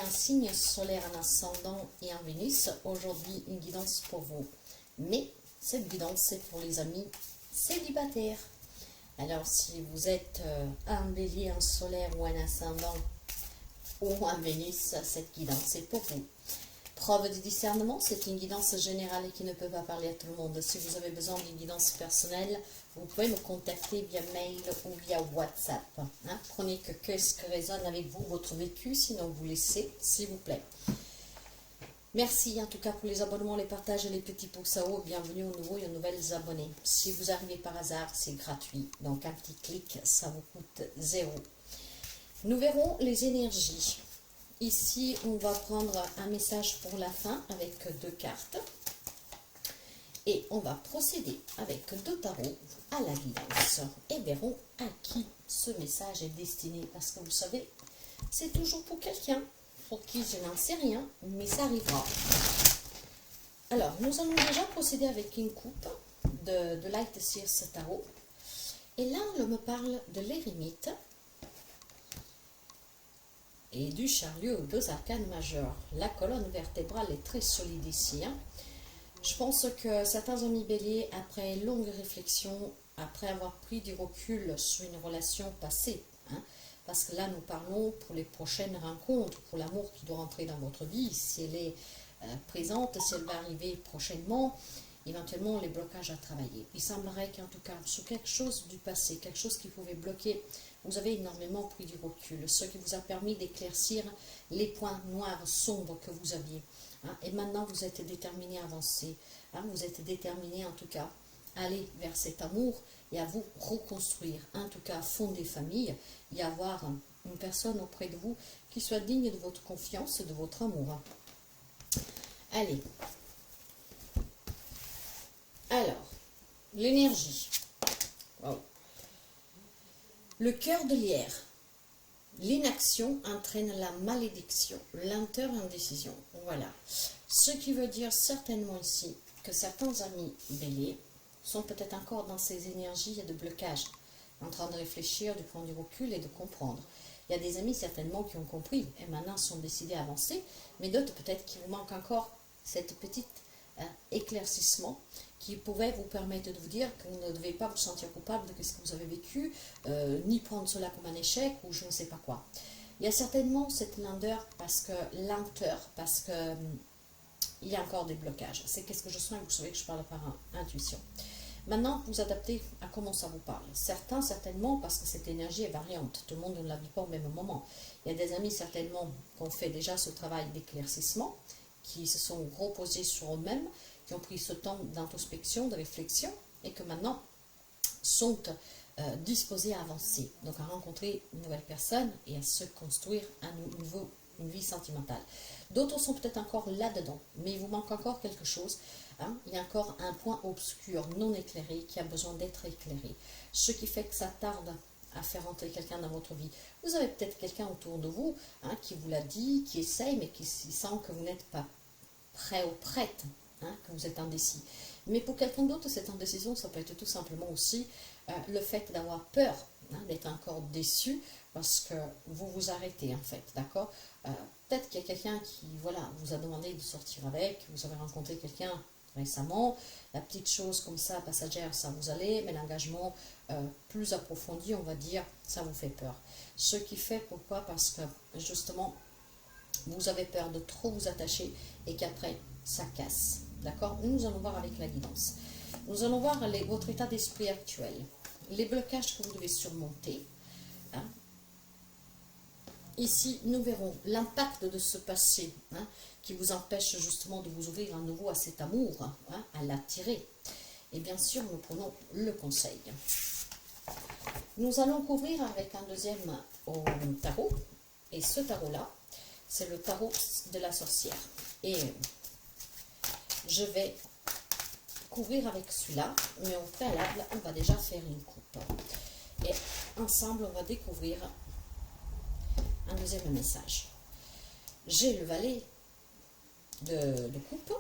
un signe solaire, un ascendant et un Vénus, aujourd'hui une guidance pour vous. Mais cette guidance, c'est pour les amis célibataires. Alors, si vous êtes un bélier, un solaire ou un ascendant ou un Vénus, cette guidance est pour vous. Preuve de discernement, c'est une guidance générale et qui ne peut pas parler à tout le monde. Si vous avez besoin d'une guidance personnelle, vous pouvez me contacter via mail ou via WhatsApp. Hein. Prenez que ce que résonne avec vous, votre vécu, sinon vous laissez, s'il vous plaît. Merci en tout cas pour les abonnements, les partages et les petits pouces à haut. Bienvenue aux nouveaux et aux nouvelles abonnés. Si vous arrivez par hasard, c'est gratuit. Donc un petit clic, ça vous coûte 0. Nous verrons les énergies. Ici, on va prendre un message pour la fin avec 2 cartes. Et on va procéder avec 2 tarots à la guidance. Et verrons à qui ce message est destiné. Parce que vous savez, c'est toujours pour quelqu'un pour qui je n'en sais rien, mais ça arrivera. Alors, nous allons déjà procéder avec une coupe de Light Seers Tarot. Et là, on me parle de l'Éremite et du chariot aux 2 arcanes majeurs. La colonne vertébrale est très solide ici. Hein. Je pense que certains amis béliers, après longue réflexion, après avoir pris du recul sur une relation passée, hein, parce que là nous parlons pour les prochaines rencontres, pour l'amour qui doit rentrer dans votre vie, si elle est présente, si elle va arriver prochainement, éventuellement les blocages à travailler. Il semblerait qu'en tout cas, sur quelque chose du passé, quelque chose qui pouvait bloquer, vous avez énormément pris du recul, ce qui vous a permis d'éclaircir les points noirs, sombres que vous aviez. Hein, et maintenant, vous êtes déterminé à avancer. Hein, vous êtes déterminé en tout cas à aller vers cet amour et à vous reconstruire. En tout cas, fonder famille et avoir une personne auprès de vous qui soit digne de votre confiance et de votre amour. Allez. Alors, l'énergie. Wow. Le cœur de lierre. L'inaction entraîne la malédiction, lenteur et indécision. Voilà. Ce qui veut dire certainement ici que certains amis béliers sont peut-être encore dans ces énergies de blocage, en train de réfléchir, de prendre du recul et de comprendre. Il y a des amis certainement qui ont compris et maintenant sont décidés à avancer, mais d'autres peut-être qui vous manquent encore cette petite éclaircissement qui pourrait vous permettre de vous dire que vous ne devez pas vous sentir coupable de ce que vous avez vécu, ni prendre cela comme un échec ou je ne sais pas quoi. Il y a certainement cette lenteur parce que il y a encore des blocages. C'est qu'est-ce que je sens et vous savez que je parle par intuition. Maintenant, vous adaptez à comment ça vous parle. Certains, certainement, parce que cette énergie est variante. Tout le monde ne la vit pas au même moment. Il y a des amis, certainement, qui ont fait déjà ce travail d'éclaircissement, qui se sont reposés sur eux-mêmes, qui ont pris ce temps d'introspection, de réflexion, et que maintenant sont disposés à avancer. Donc à rencontrer une nouvelle personne et à se construire une vie sentimentale. D'autres sont peut-être encore là-dedans, mais il vous manque encore quelque chose. Hein. Il y a encore un point obscur, non éclairé, qui a besoin d'être éclairé. Ce qui fait que ça tarde à faire rentrer quelqu'un dans votre vie. Vous avez peut-être quelqu'un autour de vous hein, qui vous l'a dit, qui essaye, mais qui sent que vous n'êtes pas prêt ou prête, hein, que vous êtes indécis. Mais pour quelqu'un d'autre, cette indécision, ça peut être tout simplement aussi le fait d'avoir peur, hein, d'être encore déçu, parce que vous vous arrêtez en fait, d'accord. Peut-être qu'il y a quelqu'un qui voilà, vous a demandé de sortir avec, vous avez rencontré quelqu'un récemment, la petite chose comme ça, passagère, ça vous allait, mais l'engagement plus approfondi, on va dire, ça vous fait peur. Ce qui fait pourquoi? Parce que justement, vous avez peur de trop vous attacher et qu'après, ça casse. D'accord? Nous allons voir avec la guidance. Nous allons voir votre état d'esprit actuel, les blocages que vous devez surmonter. Hein? Ici, nous verrons l'impact de ce passé hein, qui vous empêche justement de vous ouvrir à nouveau à cet amour, hein, à l'attirer. Et bien sûr, nous prenons le conseil. Nous allons couvrir avec un deuxième tarot. Et ce tarot-là, c'est le tarot de la sorcière. Et je vais couvrir avec celui-là, mais au préalable, on va déjà faire une coupe. Et ensemble, on va découvrir un deuxième message. J'ai le valet de coupe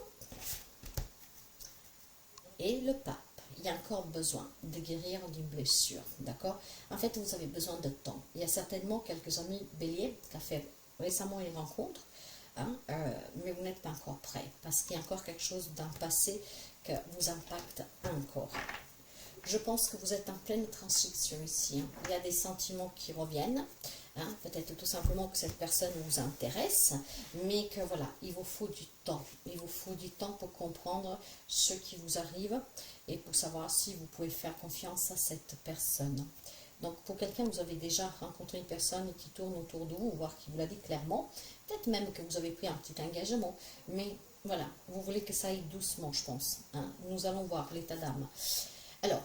et le pape. Il y a encore besoin de guérir d'une blessure, d'accord? En fait, vous avez besoin de temps. Il y a certainement quelques amis béliers qui ont fait récemment une rencontre, hein, mais vous n'êtes pas encore prêt parce qu'il y a encore quelque chose d'un passé que vous impacte encore. Je pense que vous êtes en pleine transition ici. Hein. Il y a des sentiments qui reviennent. Hein. Peut-être tout simplement que cette personne vous intéresse, mais que voilà, il vous faut du temps. Il vous faut du temps pour comprendre ce qui vous arrive et pour savoir si vous pouvez faire confiance à cette personne. Donc pour quelqu'un, vous avez déjà rencontré une personne qui tourne autour de vous, voire qui vous l'a dit clairement. Peut-être même que vous avez pris un petit engagement, mais voilà, vous voulez que ça aille doucement, je pense. Hein. Nous allons voir l'état d'âme. Alors,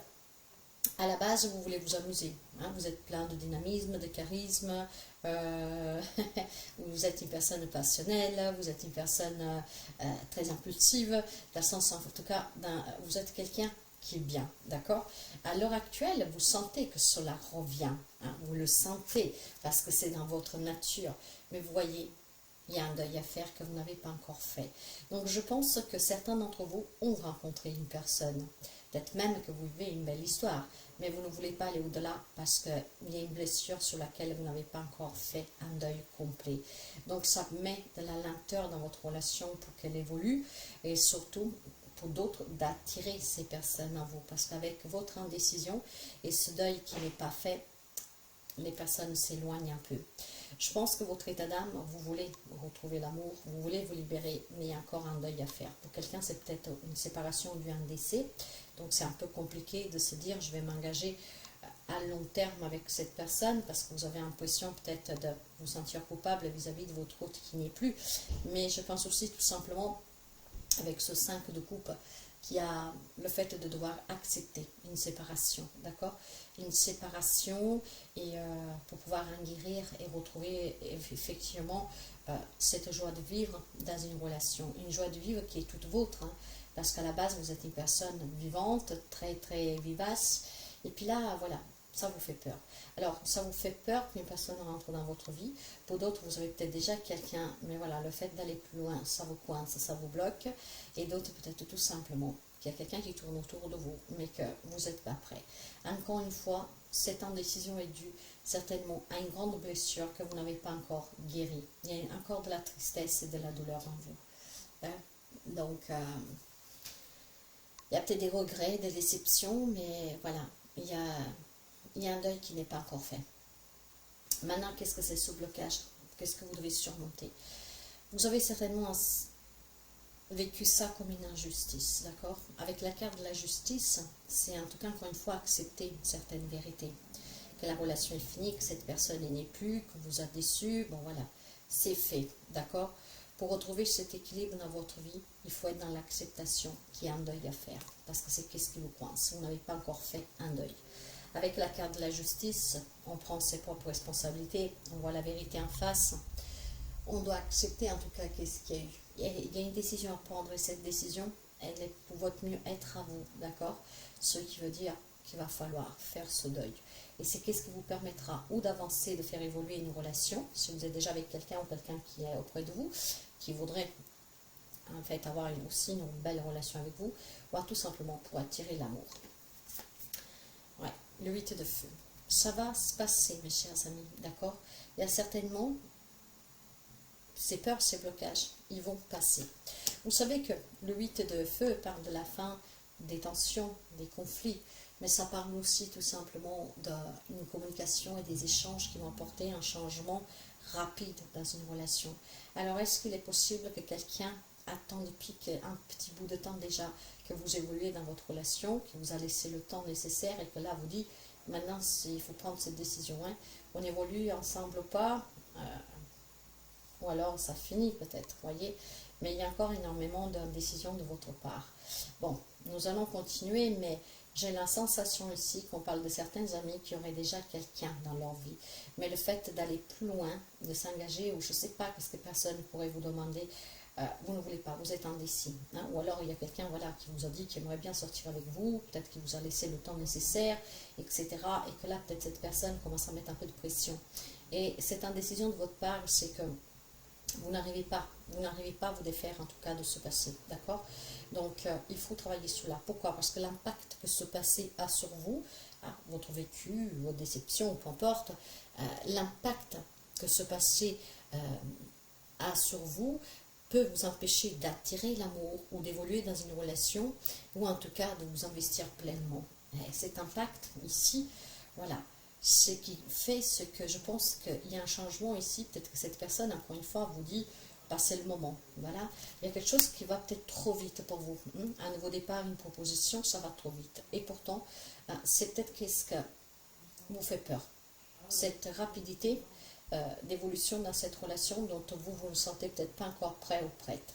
à la base, vous voulez vous amuser. Hein, vous êtes plein de dynamisme, de charisme. Vous êtes une personne passionnelle. Vous êtes une personne très impulsive. Dans le sens, en tout cas, vous êtes quelqu'un qui est bien. D'accord? À l'heure actuelle, vous sentez que cela revient. Hein, vous le sentez parce que c'est dans votre nature. Mais vous voyez, il y a un deuil à faire que vous n'avez pas encore fait. Donc, je pense que certains d'entre vous ont rencontré une personne. Peut-être même que vous vivez une belle histoire, mais vous ne voulez pas aller au-delà parce qu'il y a une blessure sur laquelle vous n'avez pas encore fait un deuil complet. Donc ça met de la lenteur dans votre relation pour qu'elle évolue et surtout pour d'autres d'attirer ces personnes à vous parce qu'avec votre indécision et ce deuil qui n'est pas fait, les personnes s'éloignent un peu. Je pense que votre état d'âme, vous voulez retrouver l'amour, vous voulez vous libérer, mais il y a encore un deuil à faire. Pour quelqu'un, c'est peut-être une séparation due à un décès. Donc c'est un peu compliqué de se dire je vais m'engager à long terme avec cette personne parce que vous avez l'impression peut-être de vous sentir coupable vis-à-vis de votre hôte qui n'y est plus. Mais je pense aussi tout simplement avec ce 5 de coupe qui a le fait de devoir accepter une séparation, d'accord? Une séparation et pour pouvoir en guérir et retrouver effectivement cette joie de vivre dans une relation, une joie de vivre qui est toute vôtre, hein, parce qu'à la base vous êtes une personne vivante, très très vivace, et puis là voilà, ça vous fait peur. Alors ça vous fait peur qu'une personne rentre dans votre vie, pour d'autres vous avez peut-être déjà quelqu'un, mais voilà, le fait d'aller plus loin, ça vous coince, ça vous bloque, et d'autres peut-être tout simplement qu'il y a quelqu'un qui tourne autour de vous, mais que vous n'êtes pas prêt. Encore une fois, cette indécision est due certainement à une grande blessure que vous n'avez pas encore guérie. Il y a encore de la tristesse et de la douleur en vous. Hein? Donc, il y a peut-être des regrets, des déceptions, mais voilà, il y a un deuil qui n'est pas encore fait. Maintenant, qu'est-ce que c'est ce blocage? Qu'est-ce que vous devez surmonter? Vous avez certainement vécu ça comme une injustice, d'accord? Avec la carte de la justice, c'est en tout cas encore une fois accepter une certaine vérité. Que la relation est finie, que cette personne n'est plus, que vous a déçu, bon voilà, c'est fait, d'accord? Pour retrouver cet équilibre dans votre vie, il faut être dans l'acceptation qu'il y a un deuil à faire, parce que c'est qu'est-ce qui vous coince, vous n'avez pas encore fait un deuil. Avec la carte de la justice, on prend ses propres responsabilités, on voit la vérité en face, on doit accepter en tout cas qu'est-ce qu'il y a eu. Il y a une décision à prendre et cette décision, elle est pour votre mieux-être à vous, d'accord? Ce qui veut dire qu'il va falloir faire ce deuil. Et c'est qu'est-ce qui vous permettra ou d'avancer, de faire évoluer une relation, si vous êtes déjà avec quelqu'un ou quelqu'un qui est auprès de vous, qui voudrait en fait avoir aussi une belle relation avec vous, ou tout simplement pour attirer l'amour. Ouais, le 8 de feu. Ça va se passer, mes chers amis, d'accord? Il y a certainement ces peurs, ces blocages, ils vont passer. Vous savez que le 8 de feu parle de la fin des tensions, des conflits, mais ça parle aussi tout simplement d'une communication et des échanges qui vont apporter un changement rapide dans une relation. Alors, est-ce qu'il est possible que quelqu'un attend depuis un petit bout de temps déjà que vous évoluez dans votre relation, qui vous a laissé le temps nécessaire et que là vous dit, maintenant il faut prendre cette décision, hein. On évolue ensemble ou pas, ou alors ça finit peut-être, voyez, mais il y a encore énormément d'indécision de votre part. Bon, nous allons continuer, mais j'ai la sensation ici qu'on parle de certains amis qui auraient déjà quelqu'un dans leur vie. Mais le fait d'aller plus loin, de s'engager, ou je ne sais pas qu'est-ce que personne pourrait vous demander, vous ne voulez pas, vous êtes indécis. Hein, ou alors il y a quelqu'un voilà, qui vous a dit qu'il aimerait bien sortir avec vous, peut-être qu'il vous a laissé le temps nécessaire, etc. Et que là, peut-être cette personne commence à mettre un peu de pression. Et cette indécision de votre part, c'est que vous n'arrivez pas à vous défaire en tout cas de ce passé, d'accord? Donc il faut travailler sur là. Pourquoi? Parce que l'impact que ce passé a sur vous, hein, votre vécu, votre déception, peu importe, l'impact que ce passé a sur vous peut vous empêcher d'attirer l'amour ou d'évoluer dans une relation ou en tout cas de vous investir pleinement. Et cet impact ici, voilà, ce qui fait ce que je pense qu'il y a un changement ici. Peut-être que cette personne, encore une fois, vous dit passez le moment. Voilà, il y a quelque chose qui va peut-être trop vite pour vous. Un nouveau départ, une proposition, ça va trop vite. Et pourtant, c'est peut-être qu'est-ce que vous fait peur. Cette rapidité d'évolution dans cette relation dont vous ne sentez peut-être pas encore prêt ou prête.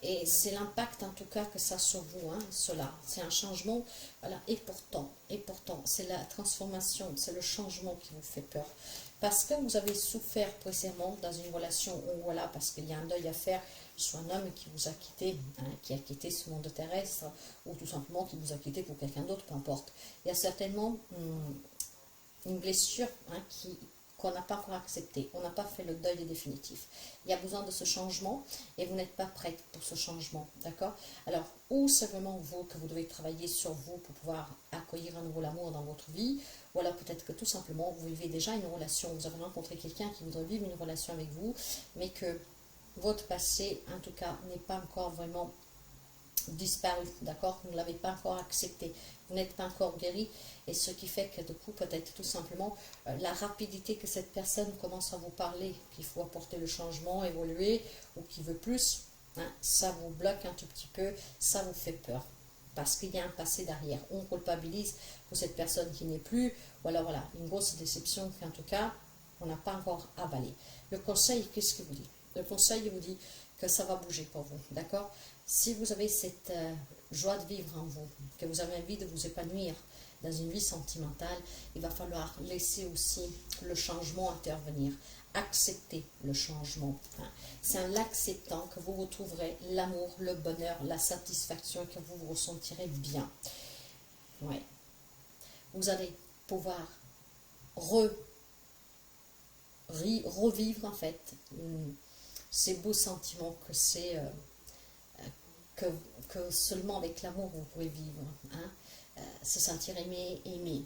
Et c'est l'impact en tout cas que ça sur vous, cela. C'est un changement, voilà. Et pourtant, c'est la transformation, c'est le changement qui vous fait peur. Parce que vous avez souffert précédemment dans une relation où, voilà, parce qu'il y a un deuil à faire, soit un homme qui vous a quitté, qui a quitté ce monde terrestre, ou tout simplement qui vous a quitté pour quelqu'un d'autre, peu importe. Il y a certainement une blessure qu'on n'a pas encore acceptée. On n'a pas fait le deuil définitif. Il y a besoin de ce changement et vous n'êtes pas prête pour ce changement. D'accord? Alors, ou c'est vraiment vous que vous devez travailler sur vous pour pouvoir accueillir un nouveau amour dans votre vie, ou alors peut-être que tout simplement vous vivez déjà une relation, vous avez rencontré quelqu'un qui voudrait vivre une relation avec vous, mais que votre passé, en tout cas, n'est pas encore vraiment disparu, d'accord? Vous ne l'avez pas encore accepté, vous n'êtes pas encore guéri, et ce qui fait que du coup, peut-être tout simplement, la rapidité que cette personne commence à vous parler, qu'il faut apporter le changement, évoluer, ou qu'il veut plus, ça vous bloque un tout petit peu, ça vous fait peur. Parce qu'il y a un passé derrière. On culpabilise pour cette personne qui n'est plus, ou alors voilà, une grosse déception qu'en tout cas, on n'a pas encore avalé. Le conseil, qu'est-ce qu'il vous dit? Le conseil, il vous dit que ça va bouger pour vous, d'accord? Si vous avez cette joie de vivre en vous, que vous avez envie de vous épanouir dans une vie sentimentale, il va falloir laisser aussi le changement intervenir, accepter le changement. C'est en l'acceptant que vous retrouverez l'amour, le bonheur, la satisfaction et que vous vous ressentirez bien. Ouais. Vous allez pouvoir revivre en fait ces beaux sentiments que c'est que seulement avec l'amour vous pouvez vivre, se sentir aimé.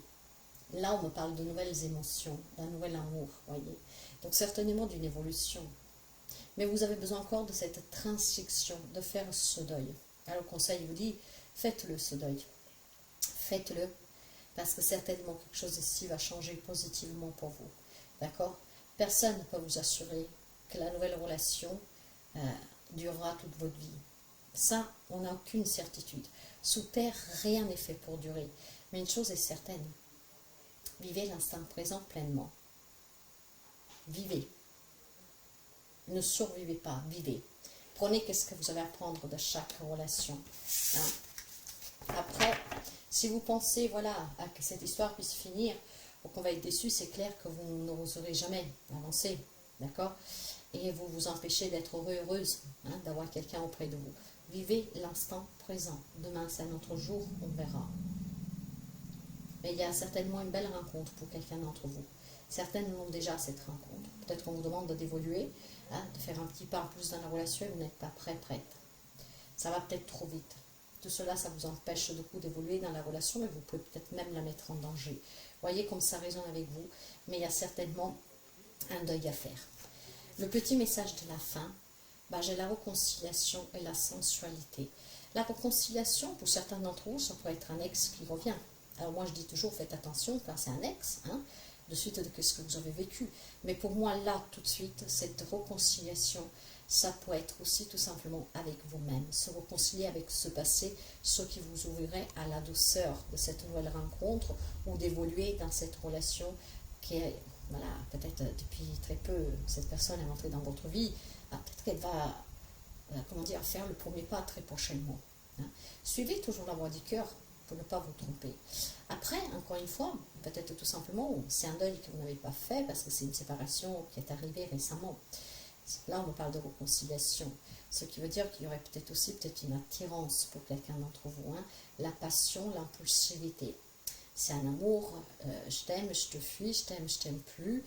Là, on me parle de nouvelles émotions, d'un nouvel amour, voyez. Donc certainement d'une évolution. Mais vous avez besoin encore de cette transition, de faire ce deuil. Alors le conseil vous dit, faites-le ce deuil. Faites-le, parce que certainement quelque chose ici va changer positivement pour vous. D'accord? Personne ne peut vous assurer que la nouvelle relation durera toute votre vie. Ça, on n'a aucune certitude. Sous terre, rien n'est fait pour durer. Mais une chose est certaine, vivez l'instant présent pleinement. Vivez. Ne survivez pas, vivez. Prenez qu'est-ce que vous allez apprendre de chaque relation. Après, si vous pensez, voilà, que cette histoire puisse finir, ou qu'on va être déçu, c'est clair que vous n'oserez jamais avancer, d'accord? Et vous vous empêchez d'être heureux, heureuse, d'avoir quelqu'un auprès de vous. Vivez l'instant présent. Demain, c'est un autre jour, on verra. Mais il y a certainement une belle rencontre pour quelqu'un d'entre vous. Certaines ont déjà cette rencontre. Peut-être qu'on vous demande d'évoluer, de faire un petit pas en plus dans la relation et vous n'êtes pas prête. Ça va peut-être trop vite. Tout cela, ça vous empêche du coup d'évoluer dans la relation, mais vous pouvez peut-être même la mettre en danger. Voyez comme ça résonne avec vous, mais il y a certainement un deuil à faire. Le petit message de la fin, j'ai la réconciliation et la sensualité. La réconciliation, pour certains d'entre vous, ça pourrait être un ex qui revient. Alors moi, je dis toujours, faites attention quand c'est un ex, de suite de ce que vous avez vécu. Mais pour moi, là, tout de suite, cette réconciliation, ça peut être aussi tout simplement avec vous-même. Se réconcilier avec ce passé, ce qui vous ouvrirait à la douceur de cette nouvelle rencontre ou d'évoluer dans cette relation qui est, voilà, peut-être depuis très peu, cette personne est entrée dans votre vie. Peut-être qu'elle va, faire le premier pas très prochainement. Suivez toujours la voie du cœur pour ne pas vous tromper. Après, encore une fois, peut-être tout simplement, c'est un deuil que vous n'avez pas fait parce que c'est une séparation qui est arrivée récemment. Là, on me parle de réconciliation, ce qui veut dire qu'il y aurait peut-être aussi une attirance pour quelqu'un d'entre vous, la passion, l'impulsivité. C'est un amour, je t'aime, je te fuis, je t'aime plus,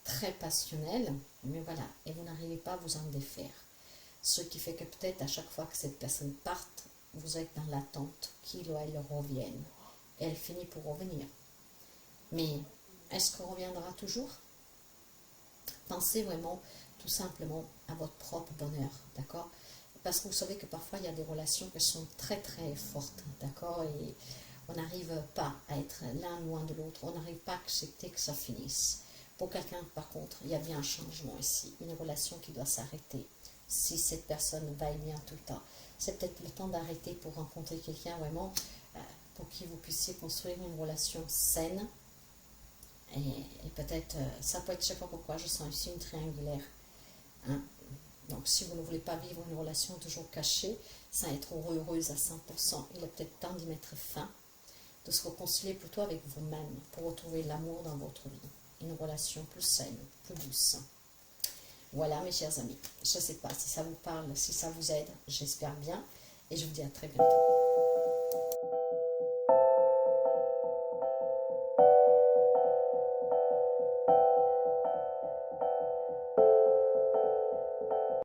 très passionnel, mais voilà, et vous n'arrivez pas à vous en défaire. Ce qui fait que peut-être à chaque fois que cette personne parte, vous êtes dans l'attente qu'il ou elle revienne. Et elle finit pour revenir. Mais est-ce qu'on reviendra toujours? Pensez vraiment tout simplement à votre propre bonheur, d'accord? Parce que vous savez que parfois il y a des relations qui sont très très fortes, d'accord? Et on n'arrive pas à être l'un loin de l'autre, on n'arrive pas à accepter que ça finisse. Pour quelqu'un, par contre, il y a bien un changement ici, une relation qui doit s'arrêter. Si cette personne va bien tout le temps, c'est peut-être le temps d'arrêter pour rencontrer quelqu'un vraiment pour qui vous puissiez construire une relation saine. Et peut-être, ça peut être, je ne sais pas pourquoi, je sens ici une triangulaire. Hein? Donc, si vous ne voulez pas vivre une relation toujours cachée, sans être heureuse à 100%, il est peut-être temps d'y mettre fin, de se réconcilier plutôt avec vous-même pour retrouver l'amour dans votre vie. Une relation plus saine, plus douce. Voilà, mes chers amis. Je ne sais pas si ça vous parle, si ça vous aide, j'espère bien. Et je vous dis à très bientôt.